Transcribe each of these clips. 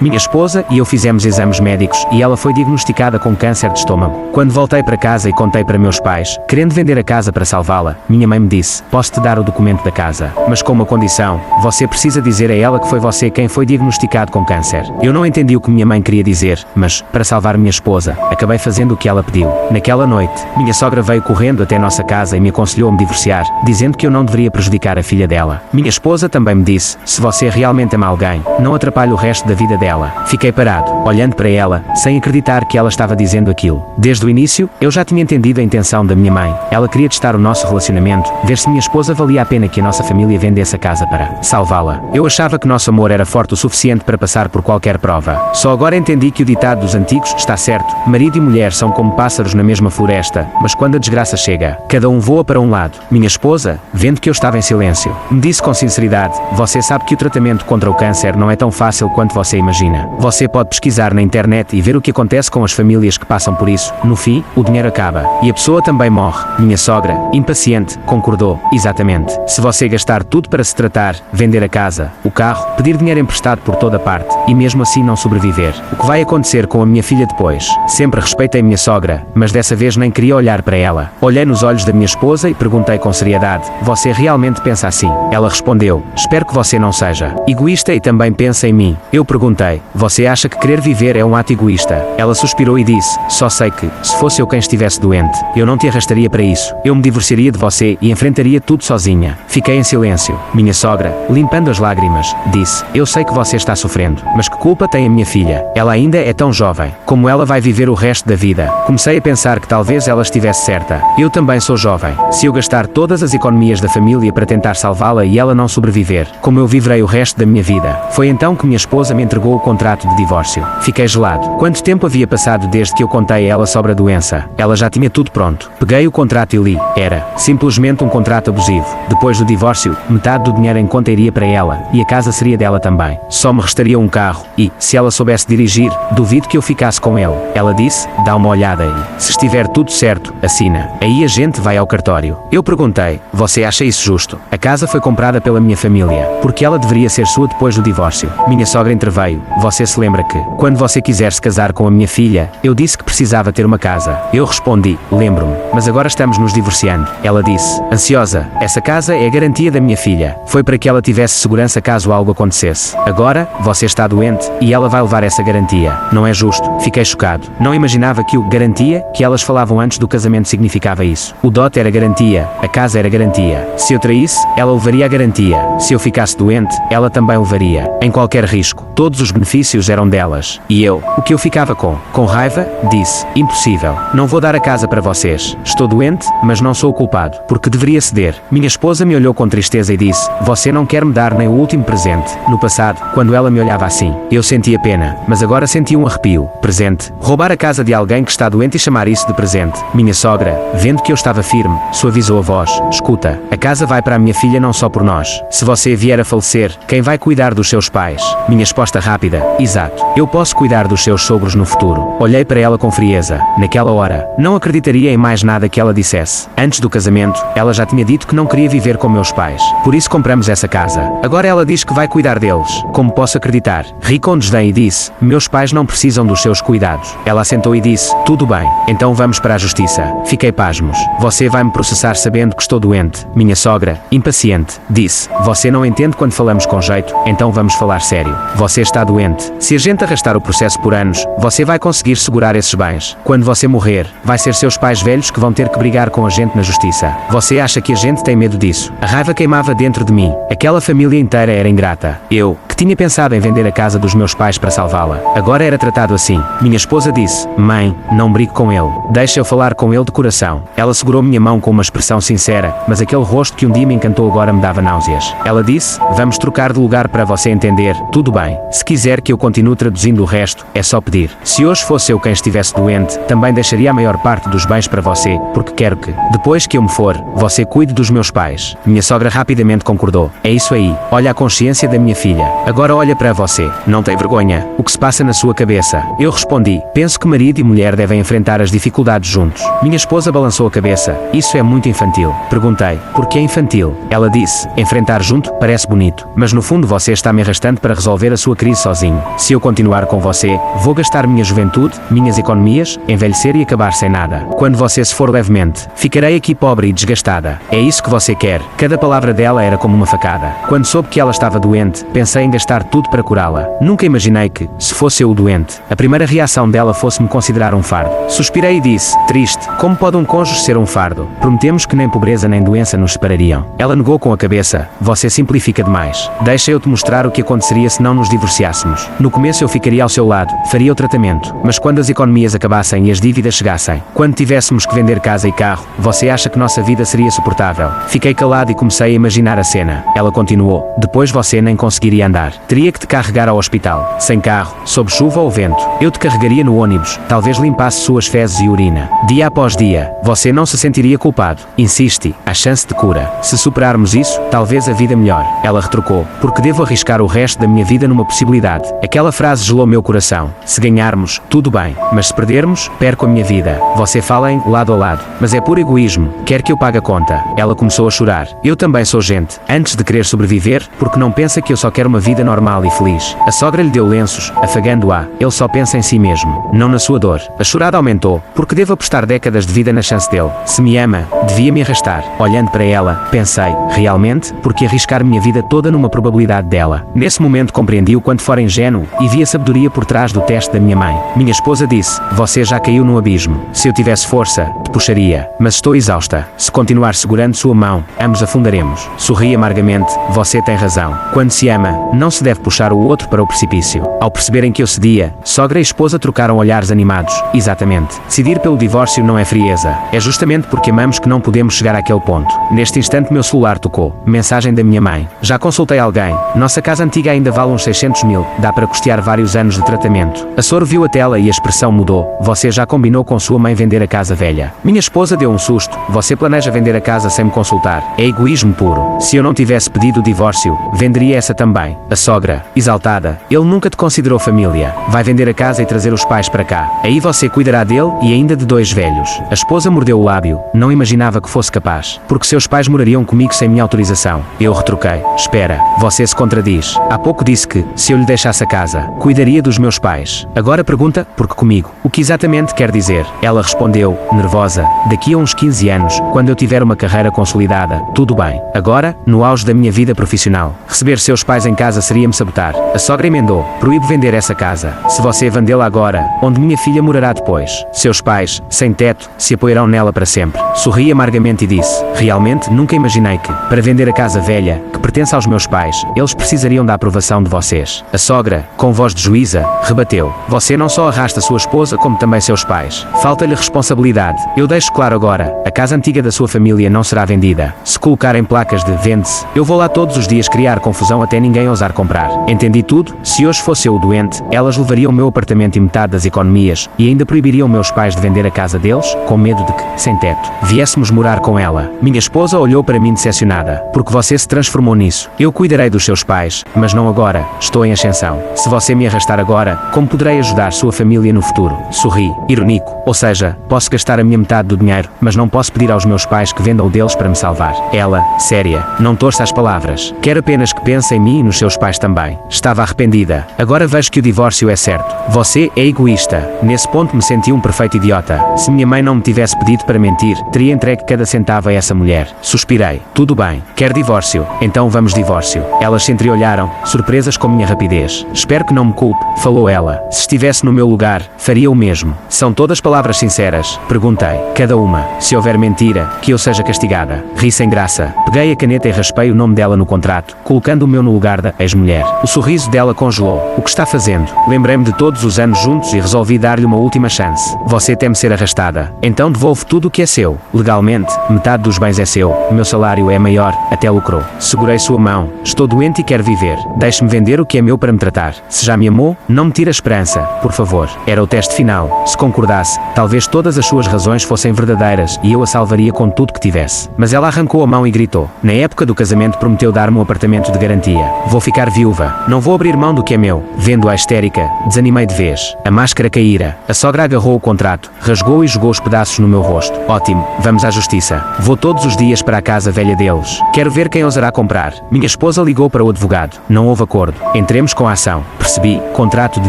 Minha esposa e eu fizemos exames médicos e ela foi diagnosticada com câncer de estômago. Quando voltei para casa e contei para meus pais, querendo vender a casa para salvá-la, minha mãe me disse: posso-te dar o documento da casa, mas com uma condição: você precisa dizer a ela que foi você quem foi diagnosticado com câncer. Eu não entendi o que minha mãe queria dizer, mas, para salvar minha esposa, acabei fazendo o que ela pediu. Naquela noite, minha sogra veio correndo até nossa casa e me aconselhou a me divorciar, dizendo que eu não deveria prejudicar a filha dela. Minha esposa também me disse: se você realmente ama alguém, não atrapalhe o resto da vida dela. Fiquei parado, olhando para ela, sem acreditar que ela estava dizendo aquilo. Desde o início, eu já tinha entendido a intenção da minha mãe. Ela queria testar o nosso relacionamento, ver se minha esposa valia a pena que a nossa família vendesse a casa para salvá-la. Eu achava que nosso amor era forte o suficiente para passar por qualquer prova. Só agora entendi que o ditado dos antigos está certo: marido e mulher são como pássaros na mesma floresta, mas quando a desgraça chega, cada um voa para um lado. Minha esposa, vendo que eu estava em silêncio, me disse com sinceridade: você sabe que o tratamento contra o câncer não é tão fácil quanto você imagina. Você pode pesquisar na internet e ver o que acontece com as famílias que passam por isso. No fim, o dinheiro acaba e a pessoa também morre. Minha sogra, impaciente, concordou: exatamente. Se você gastar tudo para se tratar, vender a casa, o carro, pedir dinheiro emprestado por toda parte e mesmo assim não sobreviver, o que vai acontecer com a minha filha depois? Sempre respeitei minha sogra, mas dessa vez nem queria olhar para ela. Olhei nos olhos da minha esposa e perguntei com seriedade: você realmente pensa assim? Ela respondeu: espero que você não seja egoísta e também pense em mim. Eu perguntei: você acha que querer viver é um ato egoísta? Ela suspirou e disse: só sei que, se fosse eu quem estivesse doente, eu não te arrastaria para isso. Eu me divorciaria de você e enfrentaria tudo sozinha. Fiquei em silêncio. Minha sogra, limpando as lágrimas, disse: eu sei que você está sofrendo, mas que culpa tem a minha filha? Ela ainda é tão jovem. Como ela vai viver o resto da vida? Comecei a pensar que talvez ela estivesse certa. Eu também sou jovem. Se eu gastar todas as economias da família para tentar salvá-la e ela não sobreviver, como eu viverei o resto da minha vida? Foi então que minha esposa me entregou o contrato de divórcio. Fiquei gelado. Quanto tempo havia passado desde que eu contei a ela sobre a doença? Ela já tinha tudo pronto. Peguei o contrato e li. Era simplesmente um contrato abusivo. Depois do divórcio, metade do dinheiro em conta iria para ela e a casa seria dela também. Só me restaria um carro e, se ela soubesse dirigir, duvido que eu ficasse com ele. Ela disse: dá uma olhada aí. Se estiver tudo certo, assina. Aí a gente vai ao cartório. Eu perguntei: você acha isso justo? A casa foi comprada pela minha família, porque ela deveria ser sua depois do divórcio. Minha sogra interveio: você se lembra que, quando você quiser se casar com a minha filha, eu disse que precisava ter uma casa? Eu respondi: lembro-me, mas agora estamos nos divorciando. Ela disse, ansiosa: essa casa é a garantia da minha filha. Foi para que ela tivesse segurança caso algo acontecesse. Agora, você está doente e ela vai levar essa garantia. Não é justo. Fiquei chocado. Não imaginava que o garantia que elas falavam antes do casamento significava isso. O dote era garantia, a casa era garantia. Se eu traísse, ela levaria a garantia. Se eu ficasse doente, ela também levaria. Em qualquer risco, todos os benefícios eram delas. E eu, o que eu ficava com raiva, disse: impossível. Não vou dar a casa para vocês. Estou doente, mas não sou o culpado, porque deveria ceder. Minha esposa me olhou com tristeza e disse: você não quer me dar nem o último presente. No passado, quando ela me olhava assim, eu sentia pena, mas agora senti um arrepio. Presente. Roubar a casa de alguém que está doente e chamar isso de presente. Minha sogra, vendo que eu estava firme, suavizou a voz: escuta, a casa vai para a minha filha não só por nós. Se você vier a falecer, quem vai cuidar dos seus pais? Minha resposta rápida: exato. Eu posso cuidar dos seus sogros no futuro. Olhei para ela com frieza. Naquela hora, não acreditaria em mais nada que ela dissesse. Antes do casamento, ela já tinha dito que não queria viver com meus pais. Por isso compramos essa casa. Agora ela diz que vai cuidar deles. Como posso acreditar? Ri com desdém e disse: meus pais não precisam dos seus cuidados. Ela assentou e disse: tudo bem, então vamos para a justiça. Fiquei pasmos. Você vai me processar sabendo que estou doente. Minha sogra, impaciente, disse: você não entende quando falamos com jeito, então vamos falar sério. Você está doente. Se a gente arrastar o processo por anos, você vai conseguir segurar esses bens. Quando você morrer, vai ser seus pais velhos que vão ter que brigar com a gente na justiça. Você acha que a gente tem medo disso? A raiva queimava dentro de mim. Aquela família inteira era ingrata. Eu, que tinha pensado em vender a casa dos meus pais para salvá-la, agora era tratado assim. Minha esposa disse: mãe, não brigue com ele. Deixa eu falar com ele de coração. Ela segurou minha mão com uma expressão sincera, mas aquele rosto que um dia me encantou agora me dava náuseas. Ela disse: vamos trocar de lugar para você entender. Tudo bem. Se quiser que eu continue traduzindo o resto, é só pedir. Se hoje fosse eu quem estivesse doente, também deixaria a maior parte dos bens para você, porque quero que, depois que eu me for, você cuide dos meus pais. Minha sogra rapidamente concordou. É isso aí. Olha a consciência da minha filha. Agora olha para você. Não tem vergonha? O que se passa na sua cabeça? Eu respondi: penso que marido e mulher devem enfrentar as dificuldades juntos. Minha esposa balançou a cabeça. Isso é muito infantil. Perguntei: por que é infantil? Ela disse: enfrentar junto parece bonito, mas no fundo você está me arrastando para resolver a sua crise sozinho. sozinho. Se eu continuar com você, vou gastar minha juventude, minhas economias, envelhecer e acabar sem nada. Quando você se for levemente, ficarei aqui pobre e desgastada. É isso que você quer. Cada palavra dela era como uma facada. Quando soube que ela estava doente, pensei em gastar tudo para curá-la. Nunca imaginei que, se fosse eu o doente, a primeira reação dela fosse me considerar um fardo. Suspirei e disse, triste, como pode um cônjuge ser um fardo? Prometemos que nem pobreza nem doença nos separariam. Ela negou com a cabeça, você simplifica demais. Deixa eu te mostrar o que aconteceria se não nos divorciássemos. No começo eu ficaria ao seu lado, faria o tratamento, mas quando as economias acabassem e as dívidas chegassem, quando tivéssemos que vender casa e carro, você acha que nossa vida seria suportável? Fiquei calado e comecei a imaginar a cena. Ela continuou, depois você nem conseguiria andar. Teria que te carregar ao hospital, sem carro, sob chuva ou vento. Eu te carregaria no ônibus, talvez limpasse suas fezes e urina. Dia após dia, você não se sentiria culpado. Insiste, há chance de cura. Se superarmos isso, talvez a vida melhore. Ela retrucou, porque devo arriscar o resto da minha vida numa possibilidade. Aquela frase gelou meu coração. Se ganharmos, tudo bem, mas se perdermos, perco a minha vida. Você fala em lado a lado, mas é puro egoísmo. Quer que eu pague a conta? Ela começou a chorar. Eu também sou gente. Antes de querer sobreviver, porque não pensa que eu só quero uma vida normal e feliz. A sogra lhe deu lenços, afagando-a. Ele só pensa em si mesmo, não na sua dor. A chorada aumentou, porque devo apostar décadas de vida na chance dele. Se me ama, devia me arrastar. Olhando para ela, pensei, realmente, porque arriscar minha vida toda numa probabilidade dela? Nesse momento compreendi o quanto fora ingênuo e vi a sabedoria por trás do teste da minha mãe. Minha esposa disse, você já caiu no abismo. Se eu tivesse força, te puxaria, mas estou exausta. Se continuar segurando sua mão, ambos afundaremos. Sorri amargamente, você tem razão. Quando se ama, não se deve puxar o outro para o precipício. Ao perceberem que eu cedia, sogra e esposa trocaram olhares animados. Exatamente. Decidir pelo divórcio não é frieza. É justamente porque amamos que não podemos chegar àquele ponto. Neste instante meu celular tocou. Mensagem da minha mãe. Já consultei alguém. Nossa casa antiga ainda vale uns 600 mil. Dá para custear vários anos de tratamento. A Soro viu a tela e a expressão mudou. Você já combinou com sua mãe vender a casa velha? Minha esposa deu um susto. Você planeja vender a casa sem me consultar? É egoísmo puro. Se eu não tivesse pedido o divórcio, venderia essa também. A sogra, exaltada. Ele nunca te considerou família. Vai vender a casa e trazer os pais para cá. Aí você cuidará dele e ainda de dois velhos. A esposa mordeu o lábio. Não imaginava que fosse capaz. Porque seus pais morariam comigo sem minha autorização. Eu retruquei. Espera, você se contradiz. Há pouco disse que, se eu lhe deixasse a casa, cuidaria dos meus pais. Agora pergunta, porque comigo? O que exatamente quer dizer? Ela respondeu, nervosa. Daqui a uns 15 anos, quando eu tiver uma carreira consolidada, tudo bem. Agora, no auge da minha vida profissional, receber seus pais em casa seria-me sabotar. A sogra emendou. Proíbo vender essa casa. Se você vendê-la agora, onde minha filha morará depois? Seus pais, sem teto, se apoiarão nela para sempre. Sorri amargamente e disse, realmente nunca imaginei que, para vender a casa velha, que pertence aos meus pais, eles precisariam da aprovação de vocês. A sogra, com voz de juíza, rebateu. Você não só arrasta sua esposa como também seus pais. Falta-lhe responsabilidade. Eu deixo claro agora, a casa antiga da sua família não será vendida. Se colocarem placas de vende-se, eu vou lá todos os dias criar confusão até ninguém ousar comprar. Entendi tudo. Se hoje fosse eu o doente, elas levariam o meu apartamento e metade das economias e ainda proibiriam meus pais de vender a casa deles, com medo de que, sem teto, viéssemos morar com ela. Minha esposa olhou para mim decepcionada. Porque você se transformou nisso. Eu cuidarei dos seus pais, mas não agora. Estou em ascensão. Se você me arrastar agora, como poderei ajudar sua família no futuro? Sorri. Irônico. Ou seja, posso gastar a minha metade do dinheiro, mas não posso pedir aos meus pais que vendam o deles para me salvar. Ela, séria, não torça as palavras. Quero apenas que pense em mim e nos seus pais também. Estava arrependida. Agora vejo que o divórcio é certo. Você é egoísta. Nesse ponto me senti um perfeito idiota. Se minha mãe não me tivesse pedido para mentir, teria entregue cada centavo a essa mulher. Suspirei. Tudo bem. Quer divórcio? Então vamos divórcio. Elas se entreolharam, surpresas com minha rapidez. Espero que não me culpe, falou ela. Se estivesse no meu lugar, faria o mesmo. São todas palavras sinceras? Perguntei. Cada uma. Se houver mentira, que eu seja castigada. Ri sem graça. Peguei a caneta e raspei o nome dela no contrato, colocando o meu no lugar da ex-mulher. O sorriso dela congelou. O que está fazendo? Lembrei-me de todos os anos juntos e resolvi dar-lhe uma última chance. Você teme ser arrastada. Então devolve tudo o que é seu. Legalmente, metade dos bens é seu. O meu salário é maior, até lucrou. Segurei sua mão. Estou doente e quero viver. Deixe-me vender o que é meu para me tratar. Se já me amou, não me tire a esperança, por favor. Era o teste final. Se concordasse, talvez todas as suas razões fossem verdadeiras e eu a salvaria com tudo que tivesse. Mas ela arrancou a mão e gritou. Na época do casamento prometeu dar-me um apartamento de garantia. Vou ficar viúva. Não vou abrir mão do que é meu. Vendo-a histérica, desanimei de vez. A máscara caíra. A sogra agarrou o contrato, rasgou e jogou os pedaços no meu rosto. Ótimo, vamos à justiça. Vou todos os dias para a casa velha deles. Quero ver quem ousará comprar. Minha esposa ligou para o advogado. Não houve acordo. Entremos com a ação. Percebi, contrato de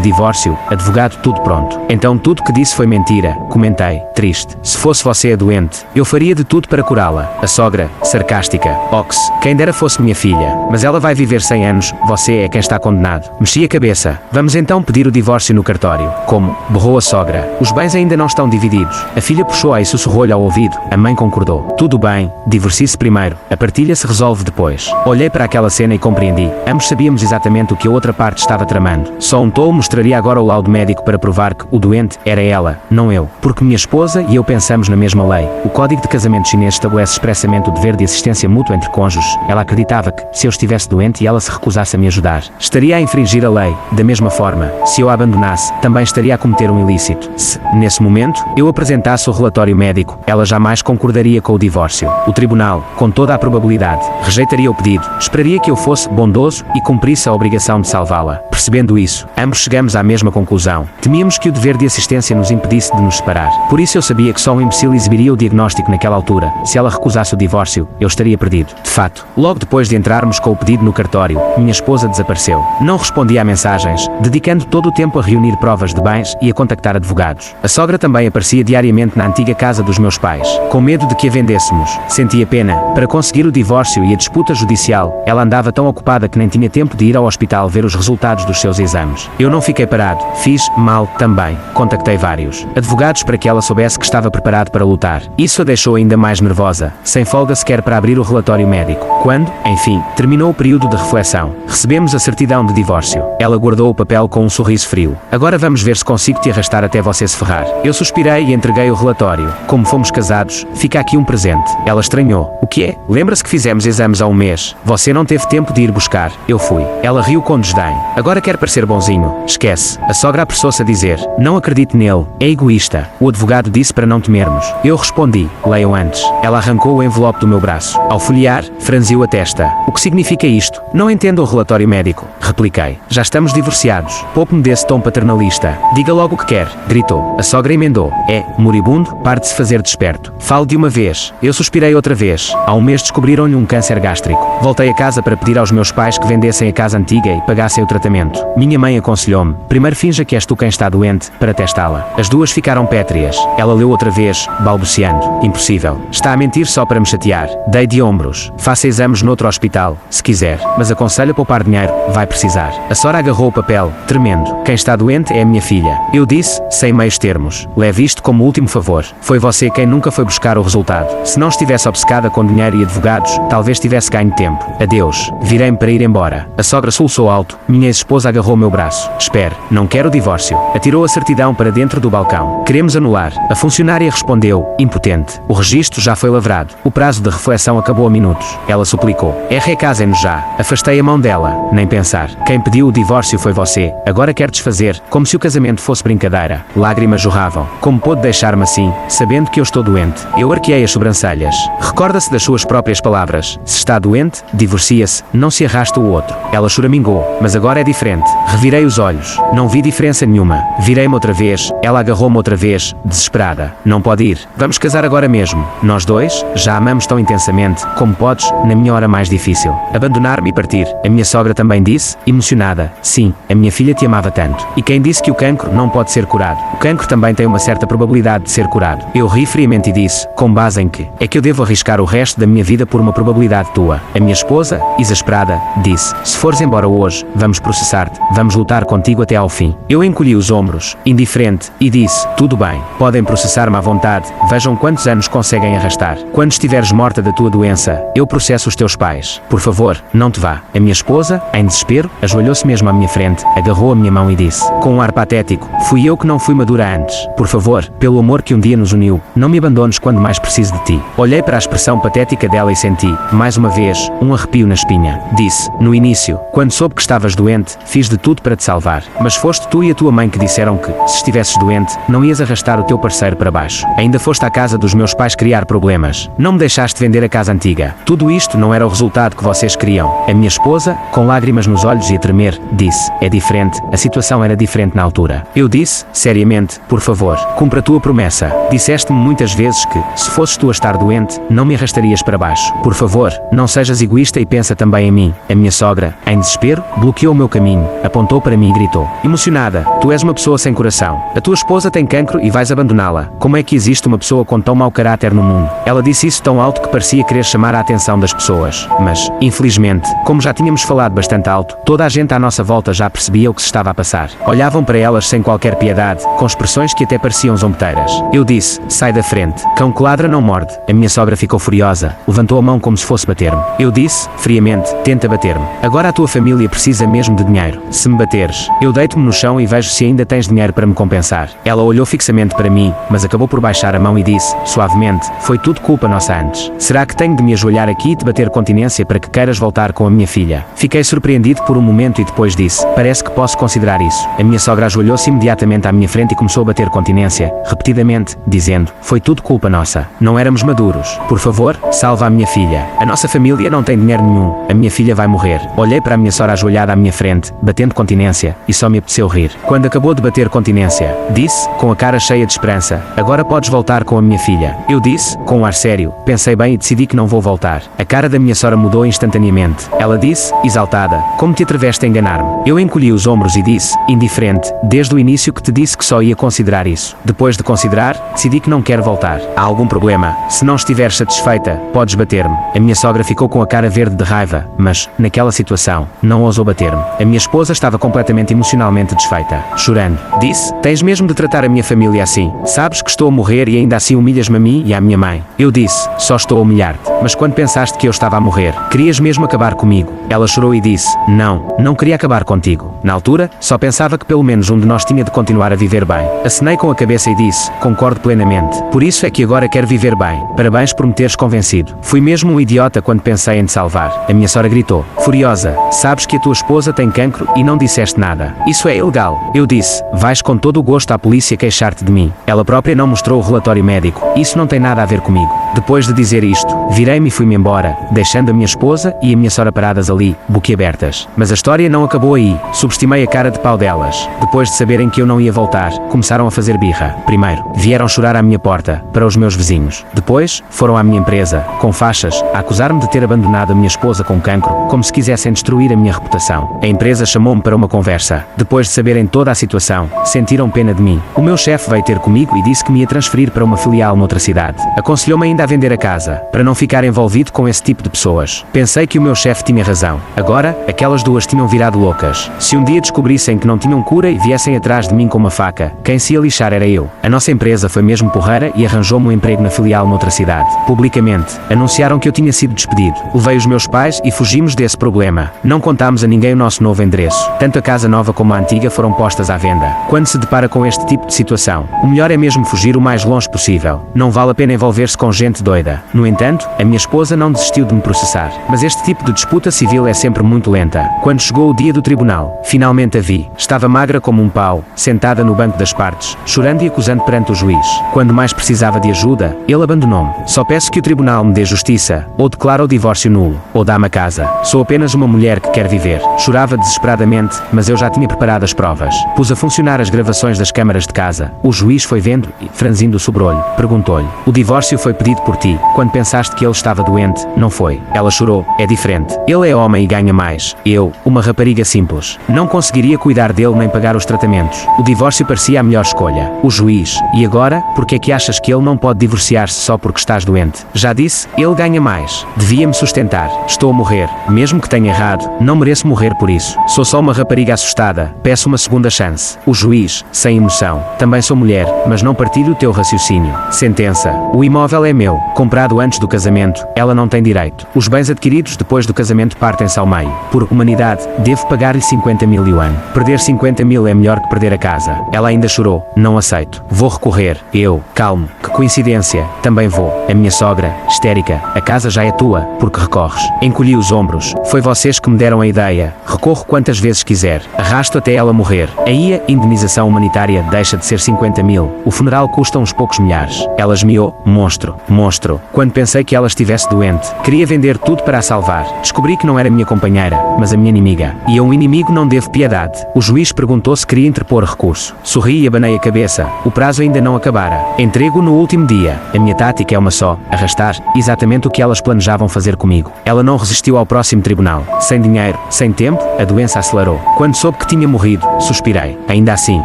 divórcio, advogado, tudo pronto. Então tudo que disse foi mentira, comentei, triste. Se fosse você a doente, eu faria de tudo para curá-la. A sogra, sarcástica, ox, quem dera fosse minha filha, mas ela vai viver 100 anos, você é quem está condenado. Mexi a cabeça. Vamos então pedir o divórcio no cartório. Como? Berrou a sogra. Os bens ainda não estão divididos. A filha puxou-a e sussurrou-lhe ao ouvido. A mãe concordou. Tudo bem, divorcie-se primeiro. A partilha se resolve depois. Olhei para aquela cena e compreendi. Ambos sabíamos exatamente o que a outra parte estava tramando. Só um tolo mostraria agora o laudo médico para provar que o doente era ela, não eu. Porque minha esposa e eu pensamos na mesma lei. O Código de Casamento Chinês estabelece expressamente o dever de assistência mútua entre cônjuges. Ela acreditava que, se eu estivesse doente e ela se recusasse a me ajudar, estaria a infringir a lei. Da mesma forma, se eu a abandonasse, também estaria a cometer um ilícito. Se, nesse momento, eu apresentasse o relatório médico, ela jamais concordaria com o divórcio. O tribunal, com toda a probabilidade, rejeitaria o pedido, esperaria que eu fosse bondoso e cumprisse a obrigação de salvá-la. Percebendo isso, ambos chegamos à mesma conclusão. Temíamos que o dever de assistência nos impedisse de nos separar. Por isso eu sabia que só um imbecil exibiria o diagnóstico naquela altura. Se ela recusasse o divórcio, eu estaria perdido. De fato, logo depois de entrarmos com o pedido no cartório, minha esposa desapareceu. Não respondia a mensagens, dedicando todo o tempo a reunir provas de bens e a contactar advogados. A sogra também aparecia diariamente na antiga casa dos meus pais, com medo de que a vendêssemos. Sentia pena. Para conseguir o divórcio e a disputa judicial, ela andava tão ocupada que nem tinha tempo de ir ao hospital ver os resultados dos seus exames. Eu não fiquei parado. Fiz mal também. Contactei vários advogados para que ela soubesse que estava preparado para lutar. Isso a deixou ainda mais nervosa, sem folga sequer para abrir o relatório médico. Quando, enfim, terminou o período de reflexão, recebemos a certidão de divórcio. Ela guardou o papel com um sorriso frio. Agora vamos ver se consigo te arrastar até você se ferrar. Eu suspirei e entreguei o relatório. Como fomos casados, fica aqui um presente. Ela estranhou. O que é? Lembra-se que fizemos exames há um mês? Você não teve tempo de ir buscar. Eu fui. Ela riu com desdém. Agora quer parecer bonzinho. Esquece. A sogra apressou-se a dizer. Não acredito nele. É egoísta. O advogado disse para não temermos. Eu respondi. Leiam antes. Ela arrancou o envelope do meu braço. Ao folhear, franziu a testa. O que significa isto? Não entendo o relatório médico. Repliquei. Já estamos divorciados. Poupe-me desse tom paternalista. Diga logo o que quer. Gritou. A sogra emendou. É, moribundo, pare de se fazer desperto. Fale de uma vez. Eu suspirei outra vez. Há um mês descobriram-lhe um câncer gástrico. Voltei a casa para pedir aos meus pais que vendessem a casa antiga e pagassem o tratamento. Minha mãe aconselhou-me. Primeiro finja que és tu quem está doente, para testá-la. As duas ficaram pétreas. Ela leu outra vez, balbuciando. Impossível. Está a mentir só para me chatear. Dei de ombros. Faça exames noutro hospital, se quiser. Mas aconselho a poupar dinheiro. Vai precisar. A Sora agarrou o papel, tremendo. Quem está doente é a minha filha. Eu disse, sem meios termos. Leve isto como último favor. Foi você quem nunca foi buscar o resultado. Se não estivesse obcecada com dinheiro e advogados, talvez tivesse ganho tempo. Adeus. Virei-me para ir embora. A sogra soluçou alto. Minha ex-esposa agarrou meu braço. Espere. Não quero o divórcio. Atirou a certidão para dentro do balcão. Queremos anular. A funcionária respondeu, impotente. O registro já foi lavrado. O prazo de reflexão acabou a minutos. Ela suplicou. Recasem-nos já. Afastei a mão dela. Nem pensar. Quem pediu o divórcio foi você. Agora quer desfazer, como se o casamento fosse brincadeira. Lágrimas jorravam. Como pôde deixar-me assim, sabendo que eu estou doente? Eu arqueei as sobrancelhas. Recorda-se das suas próprias palavras. Se está doente, divorcia-se, não se arrasta o outro. Ela choramingou. Mas agora é diferente. Revirei os olhos. Não vi diferença nenhuma. Virei-me outra vez. Ela agarrou-me outra vez, desesperada. Não pode ir. Vamos casar agora mesmo. Nós dois, já amamos tão intensamente, como podes, na minha hora mais difícil. Abandonar-me e partir. A minha sogra também disse, emocionada. Sim, a minha filha te amava tanto. E quem disse que o cancro não pode ser curado? O cancro também tem uma certa probabilidade de ser curado. Eu ri friamente e disse, com base em que? É que eu devo arriscar o resto da minha vida por uma probabilidade tua. A minha esposa, exasperada, disse, se fores embora hoje, vamos processar-te, vamos lutar contigo até ao fim. Eu encolhi os ombros, indiferente, e disse, tudo bem, podem processar-me à vontade, vejam quantos anos conseguem arrastar. Quando estiveres morta da tua doença, eu processo os teus pais. Por favor, não te vá. A minha esposa, em desespero, ajoelhou-se mesmo à minha frente, agarrou a minha mão e disse, com um ar patético, fui eu que não fui madura antes. Por favor, pelo amor que um dia nos uniu, não me abandones quando mais preciso de ti. Olhei para a expressão patética dela e senti, mais uma vez, um arrepio na espinha. Disse, no início, quando soube que estavas doente, fiz de tudo para te salvar. Mas foste tu e a tua mãe que disseram que, se estivesses doente, não ias arrastar o teu parceiro para baixo. Ainda foste à casa dos meus pais criar problemas. Não me deixaste vender a casa antiga. Tudo isto não era o resultado que vocês queriam. A minha esposa, com lágrimas nos olhos, olhos e a tremer, disse: é diferente, a situação era diferente na altura. Eu disse, seriamente: por favor, cumpra a tua promessa. Disseste-me muitas vezes que, se fosses tu a estar doente, não me arrastarias para baixo. Por favor, não sejas egoísta e pensa também em mim. A minha sogra, em desespero, bloqueou o meu caminho, apontou para mim e gritou, emocionada: tu és uma pessoa sem coração. A tua esposa tem cancro e vais abandoná-la. Como é que existe uma pessoa com tão mau caráter no mundo? Ela disse isso tão alto que parecia querer chamar a atenção das pessoas. Mas, infelizmente, como já tínhamos falado bastante alto, toda a gente à nossa volta já percebia o que se estava a passar. Olhavam para elas sem qualquer piedade, com expressões que até pareciam zombeteiras. Eu disse: sai da frente. Cão que ladra não morde. A minha sogra ficou furiosa, levantou a mão como se fosse bater-me. Eu disse, friamente: tenta bater-me. Agora a tua família precisa mesmo de dinheiro. Se me bateres, eu deito-me no chão e vejo se ainda tens dinheiro para me compensar. Ela olhou fixamente para mim, mas acabou por baixar a mão e disse, suavemente: foi tudo culpa nossa antes. Será que tenho de me ajoelhar aqui e te bater continência para que queiras voltar com a minha filha? Fiquei surpreendido por um momento e depois disse: parece que posso considerar isso. A minha sogra ajoelhou-se imediatamente à minha frente e começou a bater continência, repetidamente, dizendo: foi tudo culpa nossa. Não éramos maduros. Por favor, salva a minha filha. A nossa família não tem dinheiro nenhum. A minha filha vai morrer. Olhei para a minha sogra ajoelhada à minha frente, batendo continência, e só me apeteceu rir. Quando acabou de bater continência, disse, com a cara cheia de esperança: agora podes voltar com a minha filha. Eu disse, com um ar sério: pensei bem e decidi que não vou voltar. A cara da minha sogra mudou instantaneamente. Ela disse, exaltada: como te atreveste a enganar-me? Eu encolhi os ombros e disse, indiferente: desde o início que te disse que só ia considerar isso. Depois de considerar, decidi que não quero voltar. Há algum problema? Se não estiveres satisfeita, podes bater-me. A minha sogra ficou com a cara verde de raiva, mas, naquela situação, não ousou bater-me. A minha esposa estava completamente emocionalmente desfeita. Chorando, disse: tens mesmo de tratar a minha família assim. Sabes que estou a morrer e ainda assim humilhas-me a mim e à minha mãe. Eu disse: só estou a humilhar-te. Mas quando pensaste que eu estava a morrer, querias mesmo acabar comigo? Ela chorou e disse: não queria acabar contigo. Na altura, só pensava que pelo menos um de nós tinha de continuar a viver bem. Acenei com a cabeça e disse: concordo plenamente. Por isso é que agora quero viver bem. Parabéns por me teres convencido. Fui mesmo um idiota quando pensei em te salvar. A minha sogra gritou, furiosa: sabes que a tua esposa tem cancro e não disseste nada. Isso é ilegal. Eu disse: vais com todo o gosto à polícia queixar-te de mim. Ela própria não mostrou o relatório médico. Isso não tem nada a ver comigo. Depois de dizer isto, virei-me e fui-me embora, deixando a minha esposa e a minha sogra paradas ali, boquiabertas. Mas a história não acabou aí. Subestimei a cara de pau delas. Depois de saberem que eu não ia voltar, começaram a fazer birra. Primeiro, vieram chorar à minha porta, para os meus vizinhos. Depois, foram à minha empresa, com faixas, a acusar-me de ter abandonado a minha esposa com cancro, como se quisessem destruir a minha reputação. A empresa chamou-me para uma conversa. Depois de saberem toda a situação, sentiram pena de mim. O meu chefe veio ter comigo e disse que me ia transferir para uma filial noutra cidade. Aconselhou-me ainda a vender a casa, para não ficar envolvido com esse tipo de pessoas. Pensei que o meu chefe tinha razão. Agora, aquelas duas tinham virado loucas. Se um dia descobrissem que não tinham cura e viessem atrás de mim com uma faca, quem se ia lixar era eu. A nossa empresa foi mesmo porreira e arranjou-me um emprego na filial noutra cidade. Publicamente, anunciaram que eu tinha sido despedido. Levei os meus pais e fugimos desse problema. Não contámos a ninguém o nosso novo endereço. Tanto a casa nova como a antiga foram postas à venda. Quando se depara com este tipo de situação, o melhor é mesmo fugir o mais longe possível. Não vale a pena envolver-se com gente doida. No entanto, a minha esposa não desistiu de me processar. Mas este tipo de disputa civil é sempre muito lenta. Quando chegou o dia do tribunal, finalmente a vi. Estava magra como um pau, sentada no banco das partes, chorando e acusando perante o juiz. Quando mais precisava de ajuda, ele abandonou-me. Só peço que o tribunal me dê justiça, ou declara o divórcio nulo, ou dá-me a casa. Sou apenas uma mulher que quer viver. Chorava desesperadamente, mas eu já tinha preparado as provas. Pus a funcionar as gravações das câmaras de casa. O juiz foi vendo e, franzindo o sobrolho, perguntou-lhe: o divórcio foi pedido por ti, quando pensaste que ele estava doente, não foi? Ela chorou: é diferente. Ele é homem e ganha mais. Eu, uma rapariga simples, não conseguiria cuidar dele nem pagar os tratamentos. O divórcio parecia a melhor escolha. O juiz: e agora, porque é que achas que ele não pode divorciar-se só porque estás doente? Já disse, ele ganha mais. Devia-me sustentar. Estou a morrer. Mesmo que tenha errado, não mereço morrer por isso. Sou só uma rapariga assustada. Peço uma segunda chance. O juiz, sem emoção: também sou mulher, mas não partilho o teu raciocínio. Sentença: o imóvel é meu, comprado antes do casamento. Ela não tem direito. Os bens adquiridos depois do casamento partem-se ao meio. Por humanidade, devo pagar-lhe 50 mil yuan. Perder 50 mil é melhor que perder a casa. Ela ainda chorou: não aceito. Vou recorrer. Eu: calmo. Que coincidência. Também vou. A minha sogra, histérica: a casa já é tua, porque recorres? Encolhi os ombros. Foi vocês que me deram a ideia. Recorro quantas vezes quiser. Arrasto até ela morrer. Aí a indenização humanitária deixa de ser 50 mil. O funeral custa uns poucos milhares. Ela esmiou: monstro, monstro. Quando pensei que ela estivesse doente, queria vender tudo para a salvar. Descobri que não era minha companheira, mas a minha inimiga. E a um inimigo não devo piedade. O juiz perguntou se queria interpor recurso. Sorri e abanei a cabeça. O prazo ainda não acabara. Entrego no último dia. A minha tática é uma só: arrastar. Exatamente o que elas planejavam fazer comigo. Ela não resistiu ao próximo tribunal. Sem dinheiro, sem tempo, a doença acelerou. Quando soube que tinha morrido, suspirei. Ainda assim,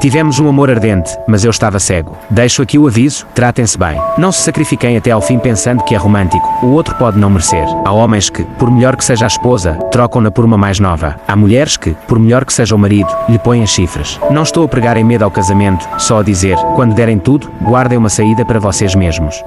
tivemos um amor ardente, mas eu estava cego. Deixo aqui o aviso: tratem-se bem. Não se sacrifiquem até ao fim pensando que é romântico. O outro pode não merecer. Há homens que, por melhor que seja a esposa, trocam-na por uma mais nova. Há mulheres que, por melhor que seja o marido, lhe põem as chifres. Não estou a pregar em medo ao casamento, só a dizer: quando derem tudo, guardem uma saída para vocês mesmos.